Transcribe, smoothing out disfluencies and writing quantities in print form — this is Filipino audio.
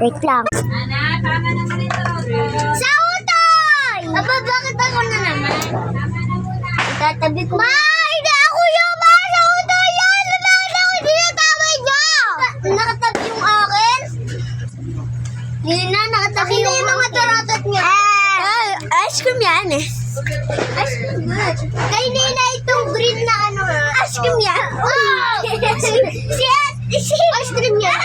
Wait lang. Sa utay! Aba, bakit ako na naman? Itatabi ko. Ma! Hindi ako yung ma! Sa utay yan! Bakit ako tinatawag niyo? Nakatabi yung akin? Hindi na, nakatabi yung mga taratot niya. Ice cream yan eh. Ice cream good. Kay Nina itong green na ano ha. Ice cream yan. Oh! si ice cream yan.